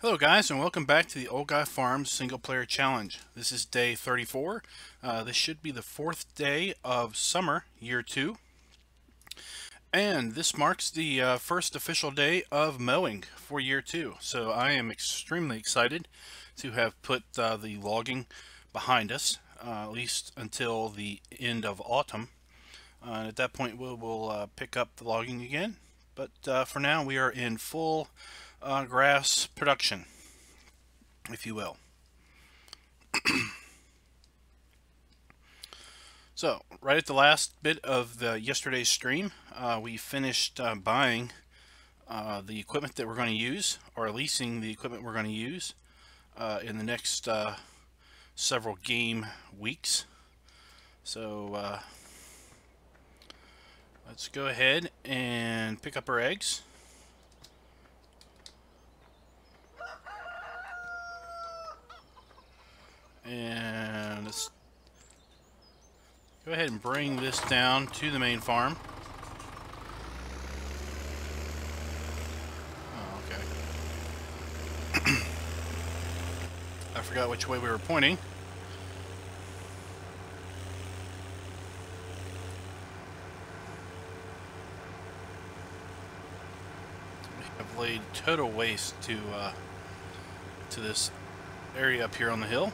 Hello guys, and welcome back to the Old Guy Farms Single Player Challenge. This is day 34. This should be the 4th day of summer, year 2. And this marks the first official day of mowing for year 2. So I am extremely excited to have put the logging behind us, at least until the end of autumn. And at that point we'll pick up the logging again. But for now we are in full grass production, if you will. So, right at the last bit of yesterday's stream, we finished buying the equipment that we're going to use, or leasing the equipment we're going to use in the next several game weeks. So, let's go ahead and pick up our eggs. And let's go ahead and bring this down to the main farm. Oh, okay. I forgot which way we were pointing. We have laid total waste to this area up here on the hill.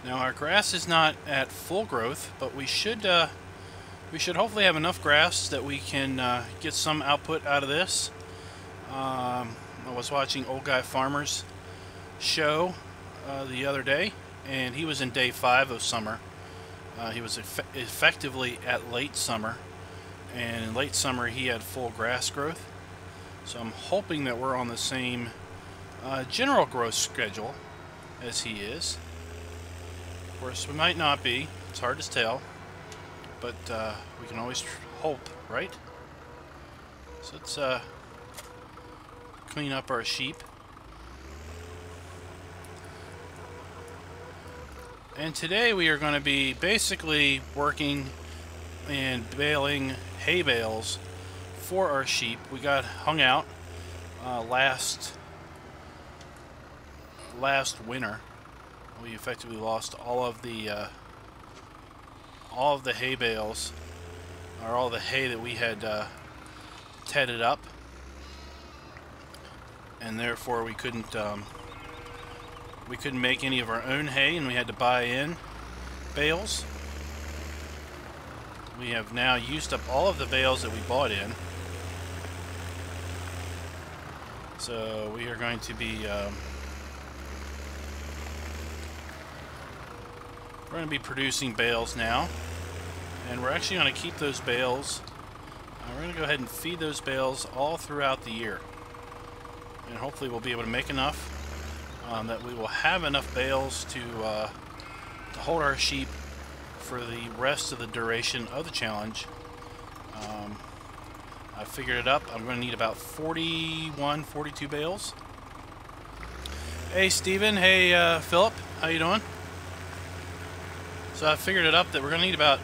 Now our grass is not at full growth, but we should hopefully have enough grass that we can get some output out of this. I was watching Old Guy Farmer's show the other day, and he was in day 5 of summer. He was effectively at late summer, and in late summer he had full grass growth. So I'm hoping that we're on the same general growth schedule as he is. Of course, we might not be. It's hard to tell, but we can always hope, right? So let's clean up our sheep. And today we are going to be basically working and baling hay bales for our sheep. We got hung out last winter. We effectively lost all of the hay bales, or all the hay that we had tedded up, and therefore we couldn't make any of our own hay, and we had to buy in bales. We have now used up all of the bales that we bought in, so we are going to be we're going to be producing bales now, and we're actually going to keep those bales. We're going to go ahead and feed those bales all throughout the year, and hopefully we'll be able to make enough that we will have enough bales to hold our sheep for the rest of the duration of the challenge. I figured it up. I'm going to need about 42 bales. Hey Steven, hey Philip, how you doing? So I figured it up that we're going to need about,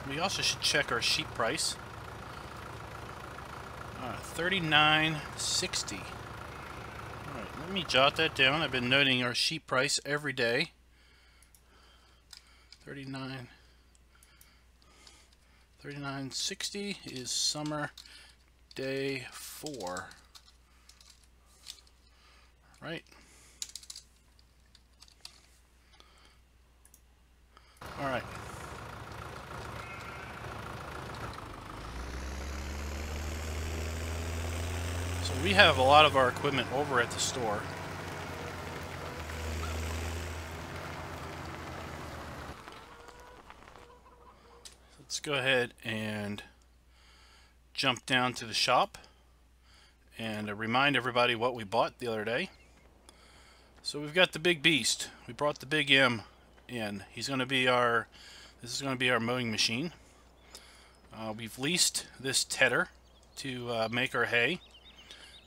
we also should check our sheep price. $39.60. Alright, let me jot that down. I've been noting our sheep price every day. $39.60 is summer day 4. Right. Alright. So we have a lot of our equipment over at the store. Let's go ahead and jump down to the shop and remind everybody what we bought the other day. So we've got the big beast. We brought the big M in. This is going to be our mowing machine. We've leased this tedder to make our hay.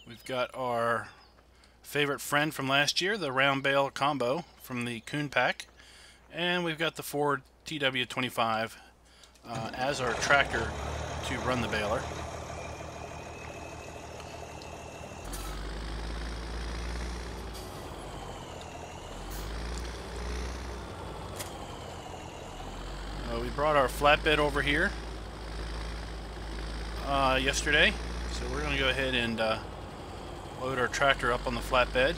We've got our favorite friend from last year, the round bale combo from the Coon Pack, and we've got the Ford TW25 as our tractor to run the baler. we brought our flatbed over here yesterday, so we're going to go ahead and load our tractor up on the flatbed.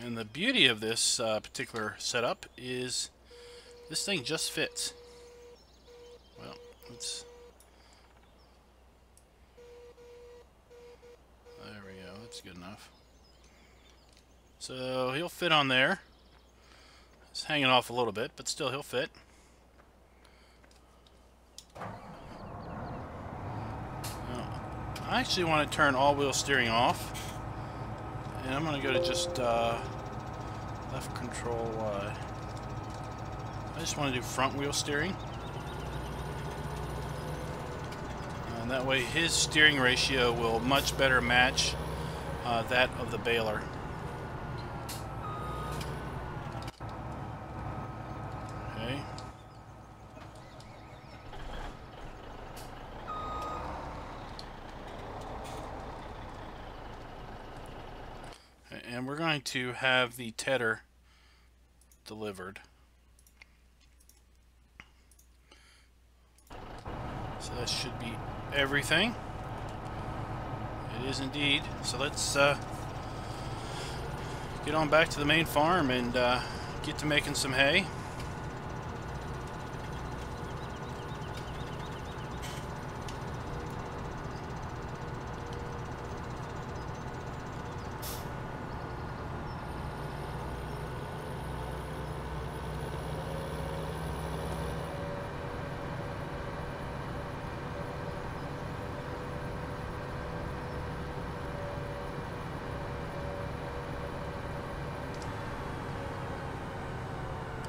And the beauty of this particular setup is this thing just fits. Well, let's... There we go, that's good enough. So he'll fit on there. It's hanging off a little bit, but still he'll fit. Now, I actually want to turn all-wheel steering off. And I'm going to go to just left control Y. I just want to do front wheel steering. And that way his steering ratio will much better match that of the baler. Okay. And we're going to have the tedder delivered. So that should be everything. It is indeed. So let's get on back to the main farm and get to making some hay.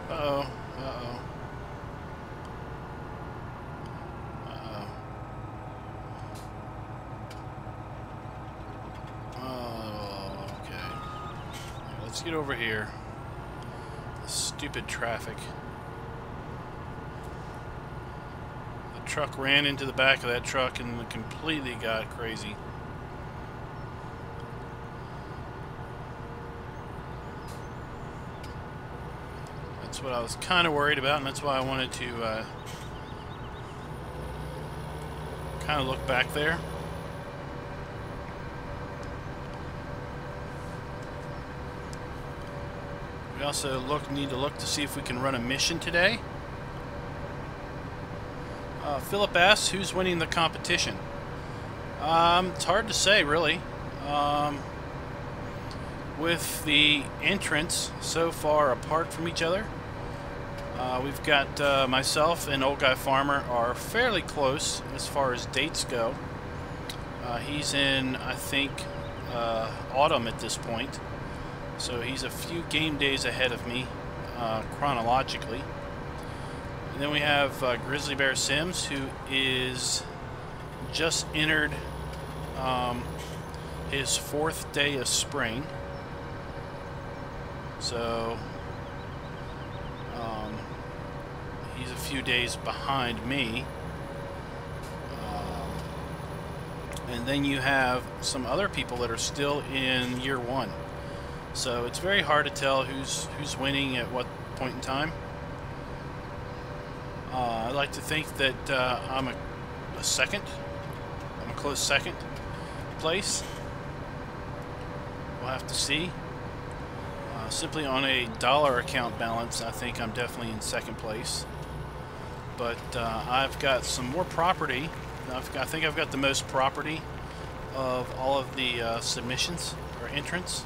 Uh-oh, uh-oh. Uh-oh. Oh, okay. Let's get over here. Stupid traffic. The truck ran into the back of that truck and completely got crazy. That's what I was kind of worried about, and that's why I wanted to kind of look back there. We also need to look to see if we can run a mission today. Philip asks, who's winning the competition? It's hard to say, really. With the entrants so far apart from each other, we've got myself and Old Guy Pharmer are fairly close as far as dates go. He's in, I think, autumn at this point, so he's a few game days ahead of me chronologically. And then we have GrizzlyBearSims, who is just entered his 4th day of spring. So he's a few days behind me. And then you have some other people that are still in year 1. So it's very hard to tell who's winning at what point in time. I like to think that I'm a second. I'm a close second place. We'll have to see. Simply on a dollar account balance, I think I'm definitely in 2nd place. But I've got some more property. I think I've got the most property of all of the submissions or entrants.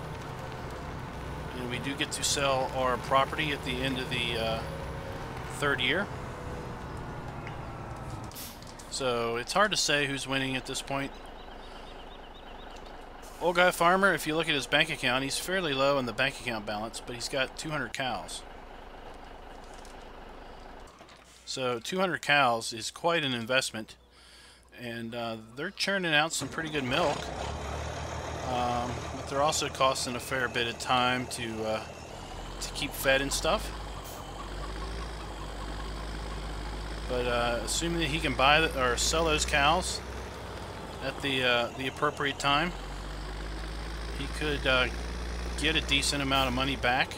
And we do get to sell our property at the end of the 3rd year. So it's hard to say who's winning at this point. Old Guy Pharmer, if you look at his bank account, he's fairly low in the bank account balance, but he's got 200 cows. So 200 cows is quite an investment, and they're churning out some pretty good milk. But they're also costing a fair bit of time to keep fed and stuff. But assuming that he can buy or sell those cows at the appropriate time, he could get a decent amount of money back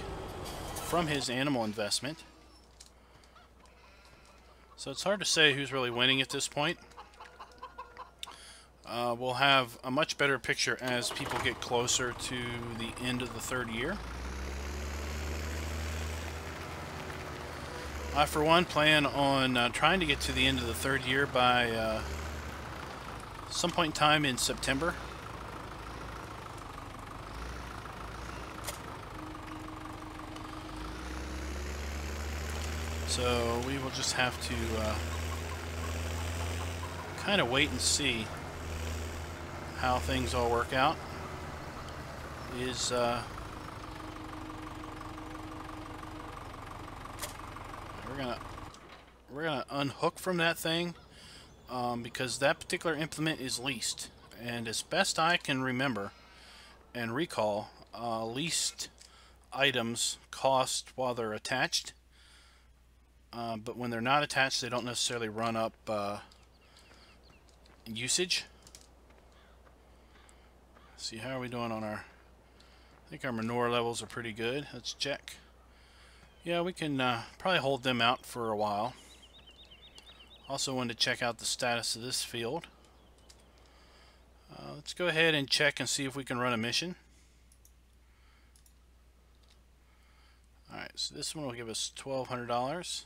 from his animal investment. So it's hard to say who's really winning at this point. We'll have a much better picture as people get closer to the end of the third year. I, for one, plan on trying to get to the end of the third year by some point in time in September. So we will just have to kind of wait and see how things all work out. We're gonna unhook from that thing because that particular implement is leased, and as best I can remember and recall, leased items cost while they're attached, but when they're not attached, they don't necessarily run up usage. See, how are we doing on our... I think our manure levels are pretty good. Let's check. Yeah, we can probably hold them out for a while. Also wanted to check out the status of this field. Let's go ahead and check and see if we can run a mission. Alright, so this one will give us $1,200.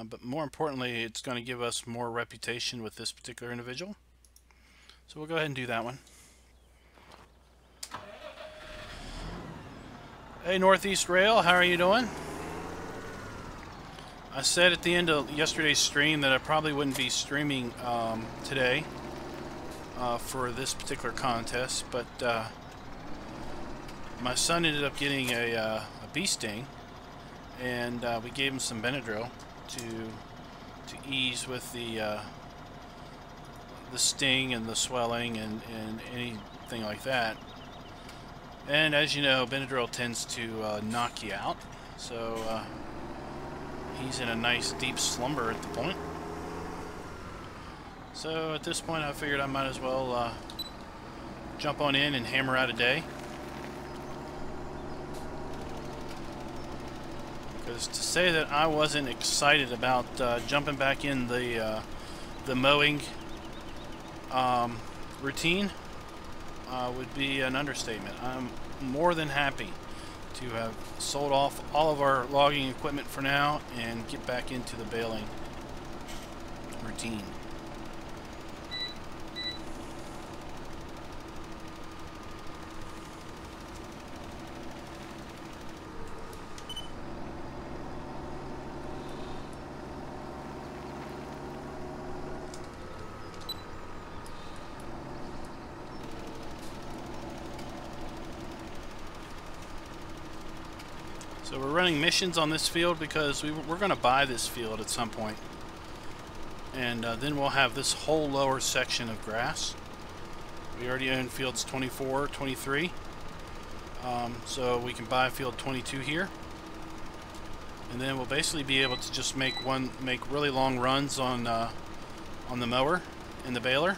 But more importantly, it's going to give us more reputation with this particular individual. So we'll go ahead and do that one. Hey, Northeast Rail, how are you doing? I said at the end of yesterday's stream that I probably wouldn't be streaming today for this particular contest, but my son ended up getting a bee sting, and we gave him some Benadryl to ease with the sting and the swelling and anything like that. And as you know, Benadryl tends to knock you out, so he's in a nice deep slumber at the point. So at this point I figured I might as well jump on in and hammer out a day. Because to say that I wasn't excited about jumping back in the mowing routine would be an understatement. I'm more than happy to have sold off all of our logging equipment for now and get back into the baling routine. So we're running missions on this field because we're going to buy this field at some point. And then we'll have this whole lower section of grass. We already own fields 24, 23. So we can buy field 22 here. And then we'll basically be able to just make really long runs on the mower and the baler.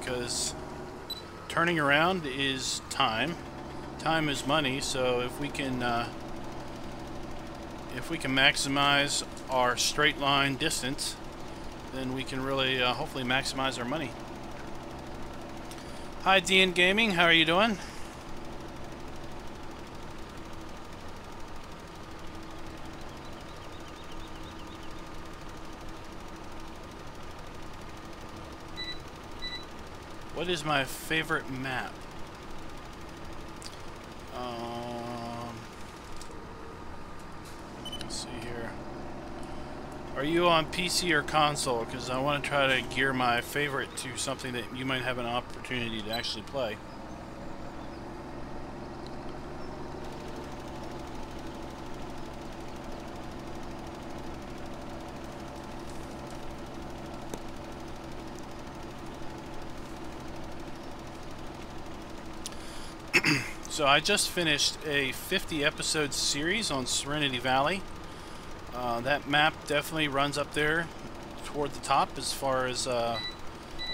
Because turning around is time. Time is money, so if we can maximize our straight line distance, then we can really hopefully maximize our money. Hi DN Gaming, how are you doing? What is my favorite map? Let's see here. Are you on PC or console? Because I want to try to gear my favorite to something that you might have an opportunity to actually play. So I just finished a 50 episode series on Serenity Valley. That map definitely runs up there toward the top as far as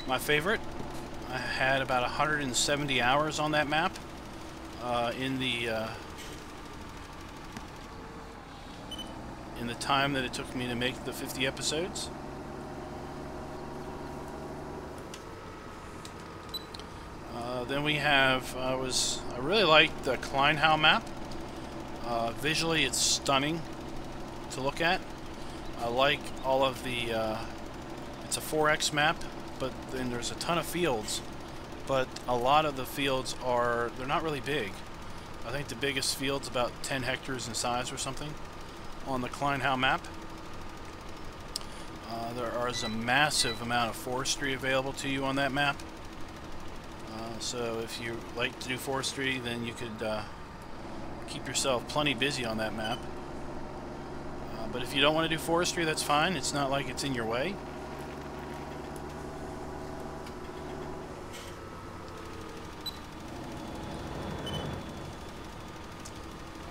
my favorite. I had about 170 hours on that map in the time that it took me to make the 50 episodes. Then we have, I really liked the Kleinhau map. Visually it's stunning to look at. I like all of the, it's a 4X map, but then there's a ton of fields. But a lot of the fields they're not really big. I think the biggest field's about 10 hectares in size or something on the Kleinhau map. There is a massive amount of forestry available to you on that map. So if you like to do forestry, then you could keep yourself plenty busy on that map. But if you don't want to do forestry, that's fine. It's not like it's in your way.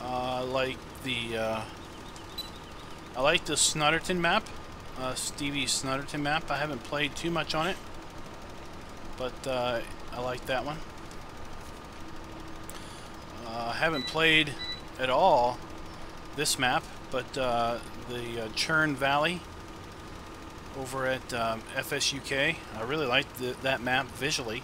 I like the Snudderton map, Stevie Snudderton map. I haven't played too much on it, but I like that one. I haven't played at all this map, but the Churn Valley over at FSUK, I really liked that map visually.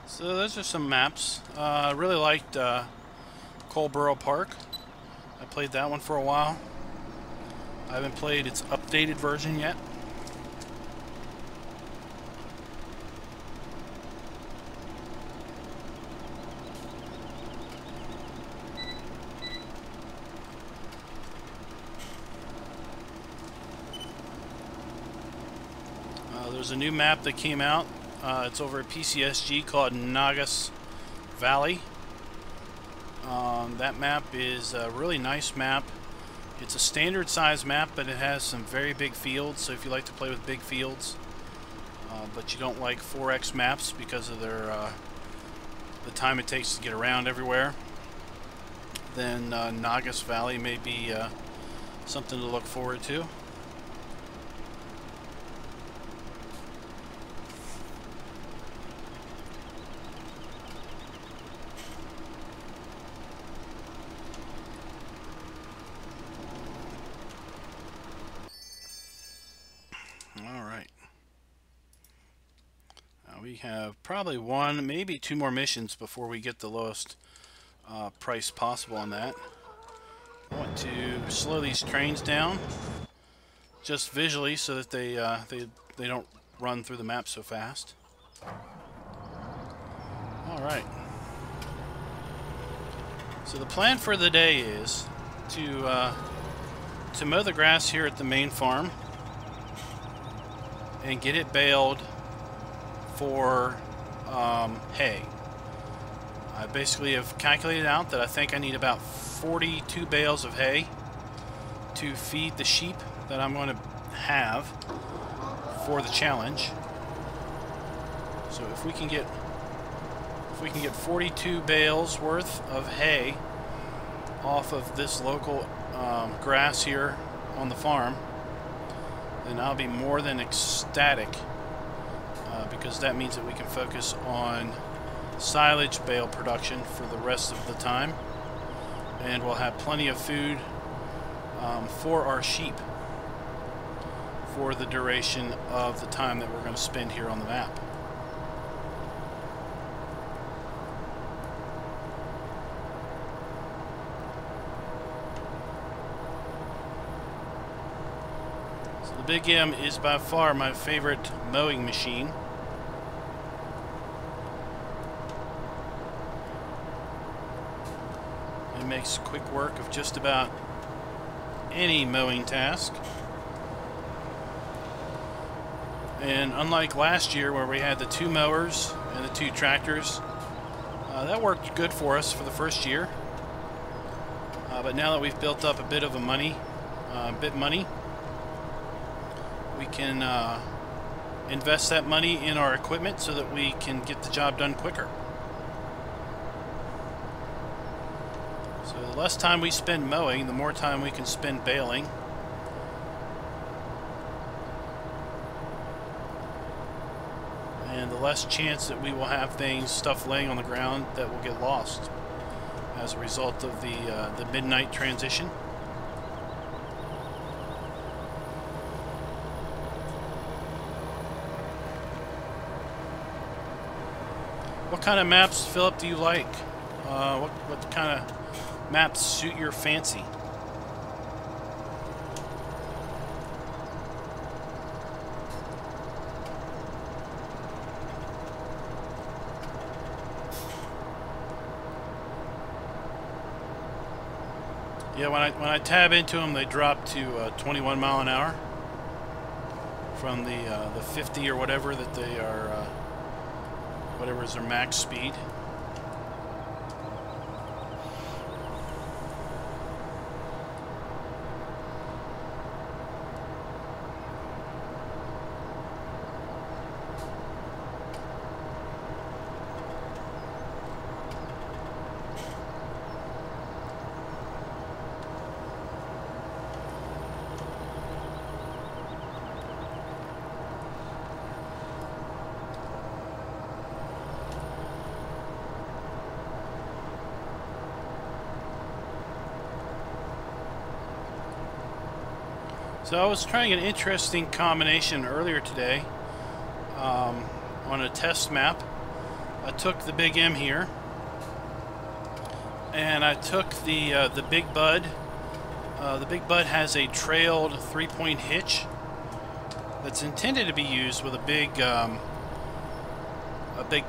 So those are some maps. I really liked Coleborough Park. I played that one for a while. I haven't played its updated version yet. There's a new map that came out. It's over at PCSG called Nagas Valley. That map is a really nice map. It's a standard size map, but it has some very big fields, so if you like to play with big fields, but you don't like 4X maps because of the time it takes to get around everywhere, then Nagas Valley may be something to look forward to. We have probably one, maybe two more missions before we get the lowest price possible on that. I want to slow these trains down just visually so that they don't run through the map so fast. All right. So the plan for the day is to mow the grass here at the main farm and get it baled for hay. I basically have calculated out that I think I need about 42 bales of hay to feed the sheep that I'm going to have for the challenge. So if we can get 42 bales worth of hay off of this local grass here on the farm, then I'll be more than ecstatic. Because that means that we can focus on silage bale production for the rest of the time, and we'll have plenty of food for our sheep for the duration of the time that we're going to spend here on the map. So the Big M is by far my favorite mowing machine. It makes quick work of just about any mowing task. And unlike last year where we had the 2 mowers and the 2 tractors, that worked good for us for the first year. But now that we've built up a bit of money, we can invest that money in our equipment so that we can get the job done quicker. So the less time we spend mowing, the more time we can spend baling. And the less chance that we will have stuff laying on the ground that will get lost as a result of the midnight transition. What kind of maps, Philip, do you like? What kind of maps suit your fancy? Yeah, when I tab into them, they drop to 21 mile an hour from the 50 or whatever that they are, whatever is their max speed. So I was trying an interesting combination earlier today on a test map. I took the Big M here, and I took the Big Bud. The Big Bud has a trailed 3-point hitch that's intended to be used with a big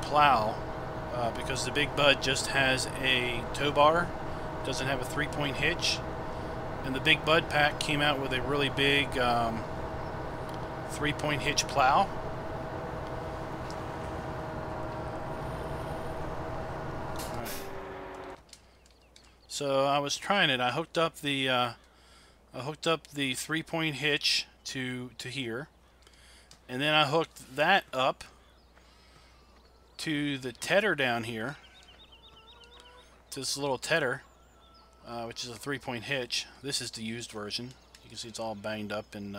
plow, because the Big Bud just has a tow bar, doesn't have a 3-point hitch. And the Big Bud pack came out with a really big 3-point hitch plow. Alright. So I was trying it. I hooked up the 3-point hitch to here, and then I hooked that up to the tedder down here, to this little tedder. Which is a 3-point hitch. This is the used version. You can see it's all banged up and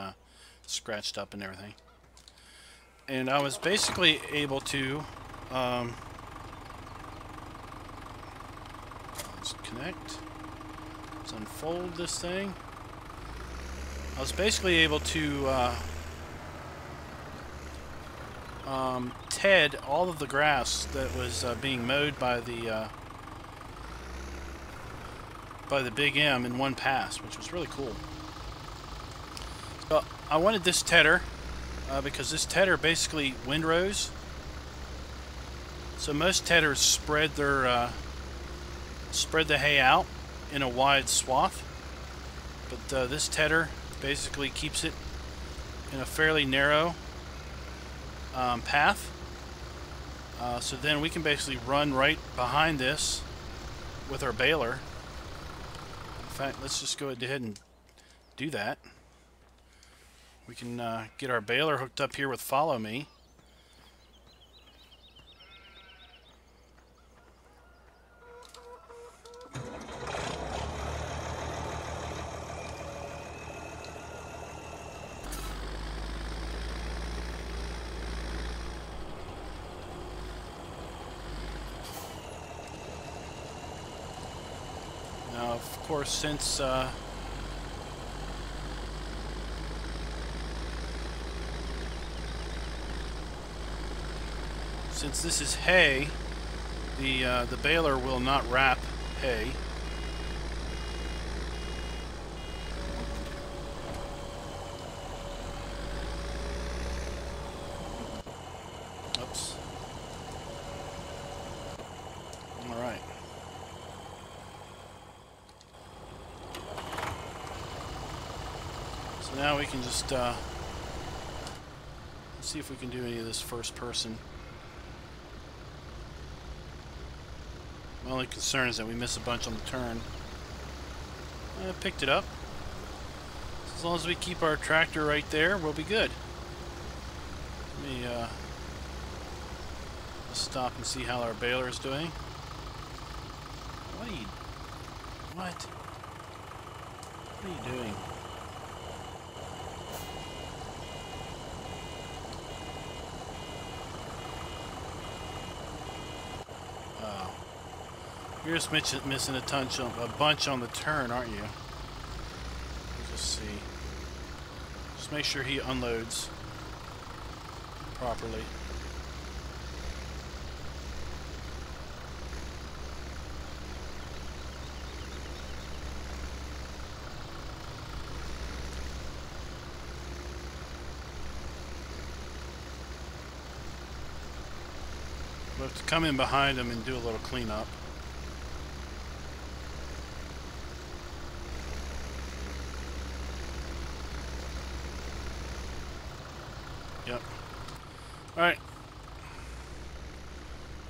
scratched up and everything. And I was basically able to let's connect. Let's unfold this thing. I was basically able to ted all of the grass that was being mowed by the Big M in one pass, which was really cool. So I wanted this tedder because this tedder basically windrows. So most tedders spread the hay out in a wide swath, but this tedder basically keeps it in a fairly narrow path. So then we can basically run right behind this with our baler. In fact, let's just go ahead and do that. We can get our baler hooked up here with Follow Me. Now, of course, since this is hay, the baler will not wrap hay. Oops. All right. So now we can just Let's see if we can do any of this first person. My only concern is that we miss a bunch on the turn. I picked it up. As long as we keep our tractor right there, we'll be good. Let me stop and see how our baler is doing. What are you doing? Oh. You're just missing a bunch on the turn, aren't you? Let's just see. Just make sure he unloads properly. We'll have to come in behind him and do a little cleanup. Yep. Alright.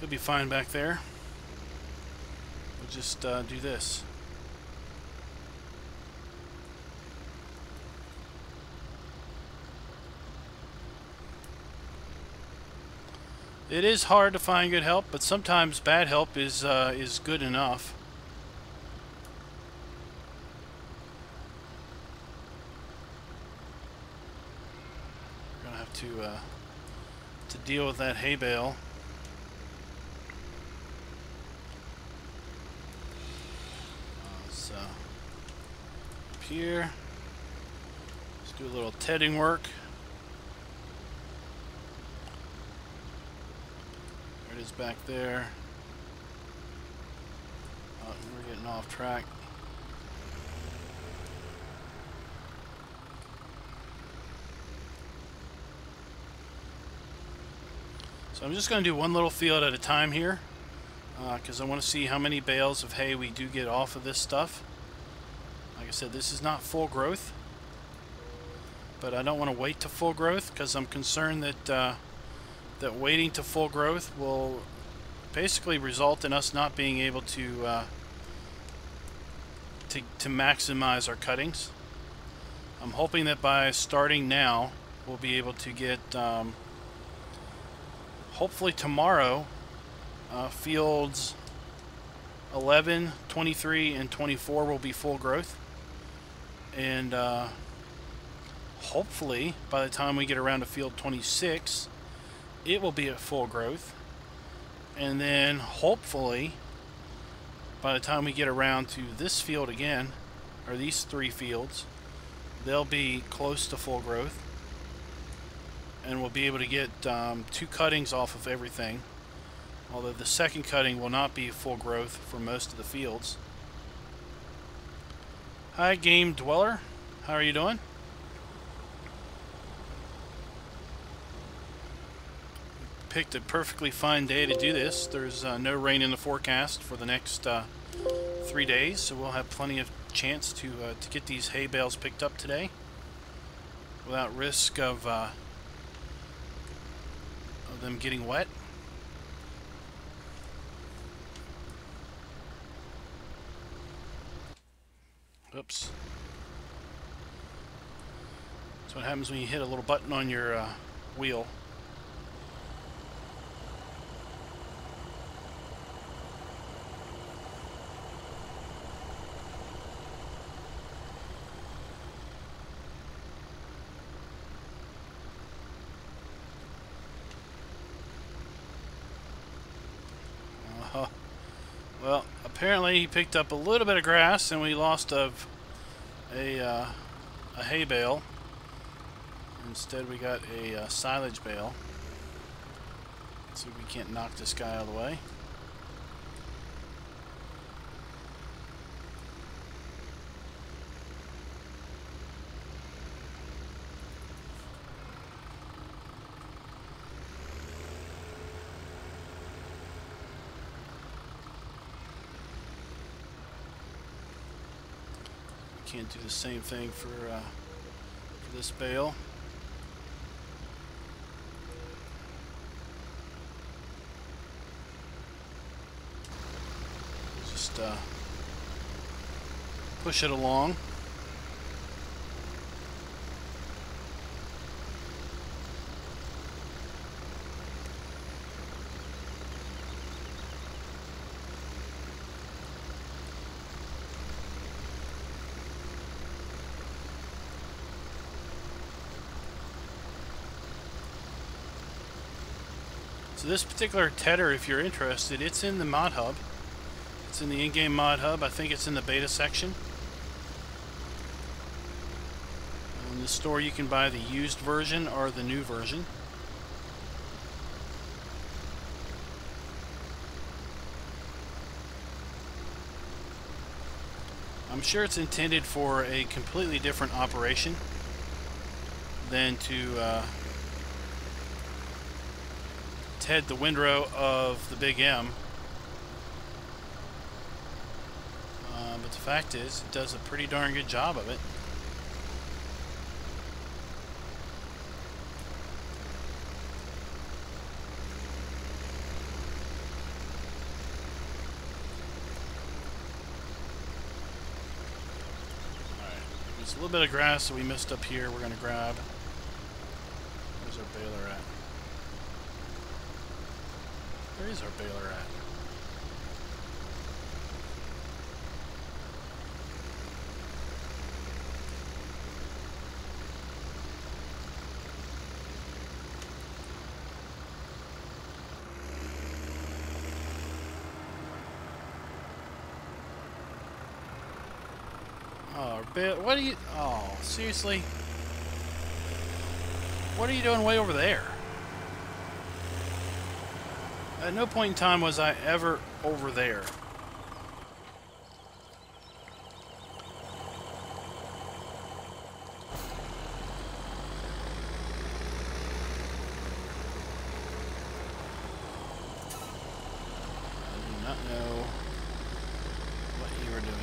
He'll be fine back there. We'll just do this. It is hard to find good help, but sometimes bad help is good enough. We're gonna have to deal with that hay bale. So up here, let's do a little tedding work. Is back there. Oh, we're getting off track. So I'm just going to do one little field at a time here because I want to see how many bales of hay we do get off of this stuff. Like I said, this is not full growth, but I don't want to wait to full growth because I'm concerned that that waiting to full growth will basically result in us not being able to maximize our cuttings. I'm hoping that by starting now we'll be able to get hopefully tomorrow fields 11, 23, and 24 will be full growth, and hopefully by the time we get around to field 26 it will be at full growth, and then hopefully by the time we get around to this field again, or these three fields, they'll be close to full growth, and we'll be able to get 2 cuttings off of everything, although the second cutting will not be full growth for most of the fields. Hi Game Dweller, how are you doing? Picked a perfectly fine day to do this. There's no rain in the forecast for the next 3 days, so we'll have plenty of chance to get these hay bales picked up today without risk of them getting wet. Oops. That's what happens when you hit a little button on your wheel. Well, apparently he picked up a little bit of grass and we lost a hay bale. Instead we got a silage bale. Let's see if we can't knock this guy out of the way. Can't do the same thing for this bale. push it along. So this particular tedder, if you're interested, it's in the mod hub. It's in the in-game mod hub. I think it's in the beta section. In the store you can buy the used version or the new version. I'm sure it's intended for a completely different operation than to head the windrow of the Big M. But the fact is, it does a pretty darn good job of it. Alright, there's a little bit of grass that we missed up here we're going to grab. Where's our baler at? Where is our baler at? Oh, what are you... Oh, seriously? What are you doing way over there? At no point in time was I ever over there. I do not know what you were doing.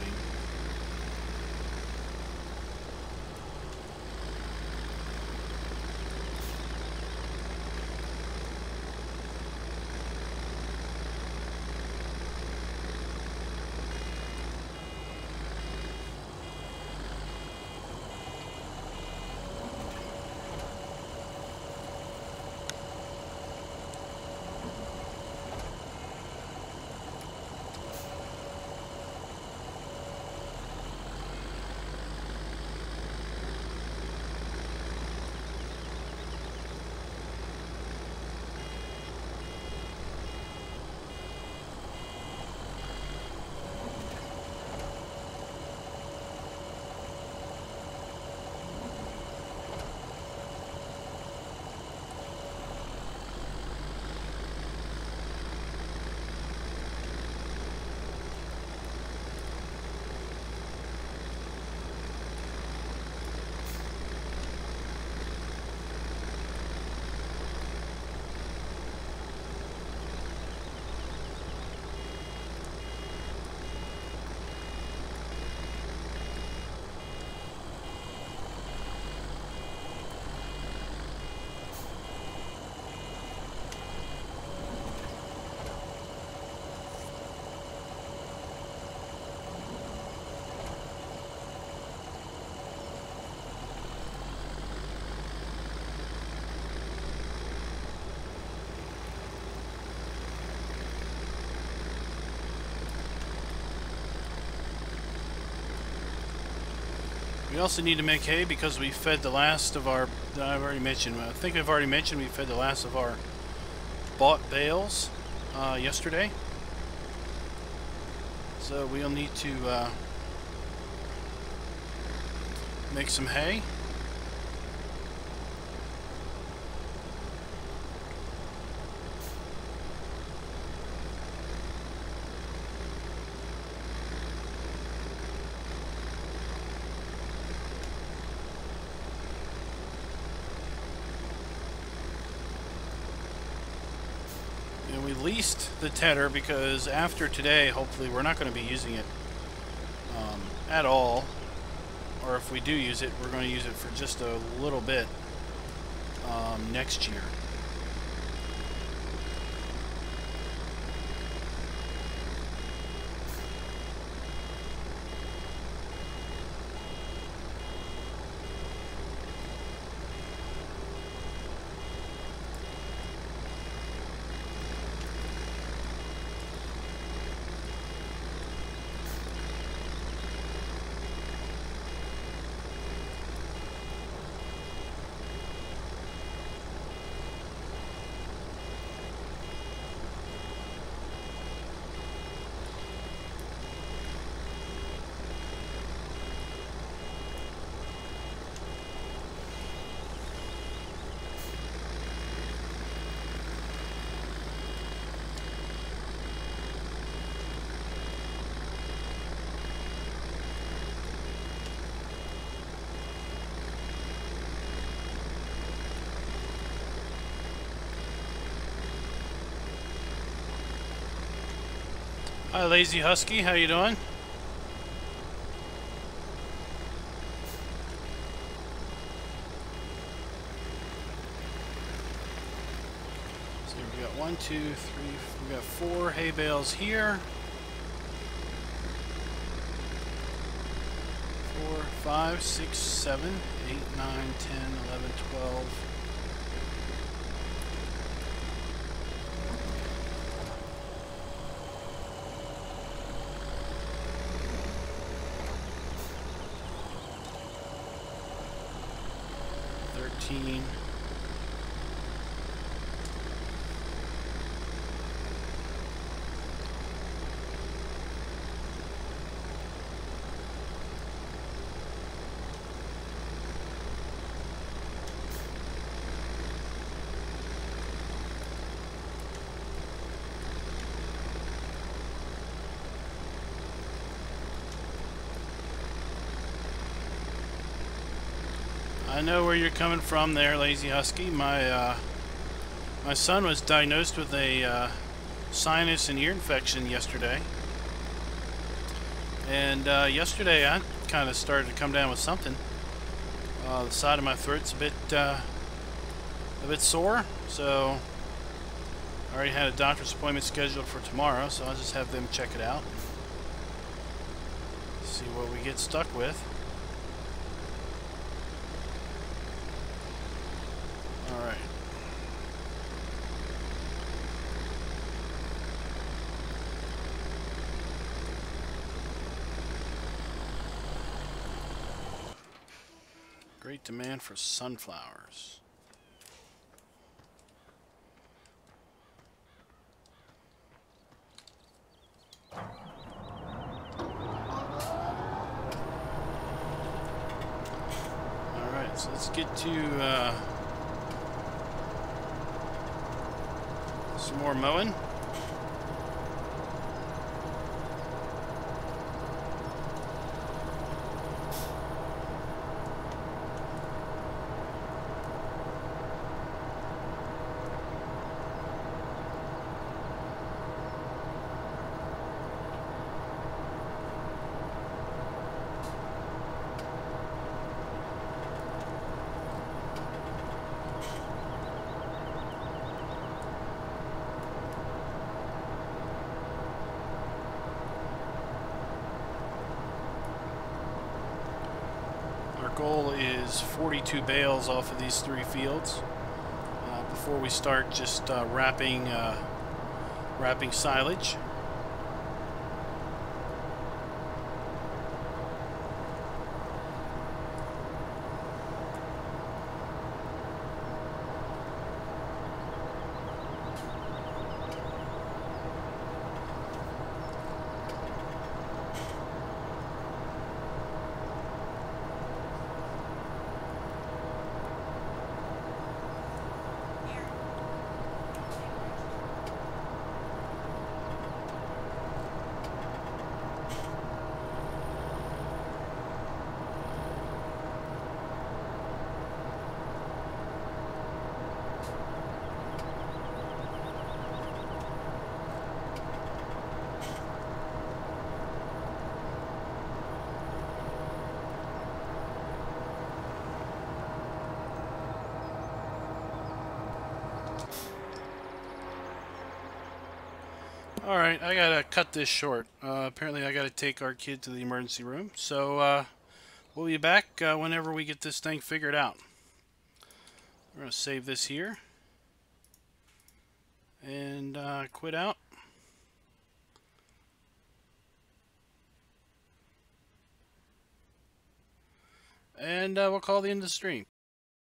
We also need to make hay because we fed the last of our, I've already mentioned, I think I've already mentioned we fed the last of our bought bales yesterday. So we'll need to make some hay. And we leased the tedder because after today, hopefully we're not going to be using it at all. Or if we do use it, we're going to use it for just a little bit next year. Hi, Lazy Husky. How you doing? So we got 1, 2, 3. We got 4 hay bales here. 4, 5, 6, 7, 8, 9, 10, 11, 12. I know where you're coming from there, Lazy Husky. My son was diagnosed with a sinus and ear infection yesterday. And yesterday I kind of started to come down with something. The side of my throat's a bit sore, so I already had a doctor's appointment scheduled for tomorrow, so I'll just have them check it out. See what we get stuck with. Alright. Great demand for sunflowers. Alright, so let's get to some more mowing. Goal is 42 bales off of these 3 fields before we start just wrapping silage. Alright, I gotta cut this short. Apparently I gotta take our kid to the emergency room. So, we'll be back whenever we get this thing figured out. We're gonna save this here. And quit out. And we'll call the end of the stream.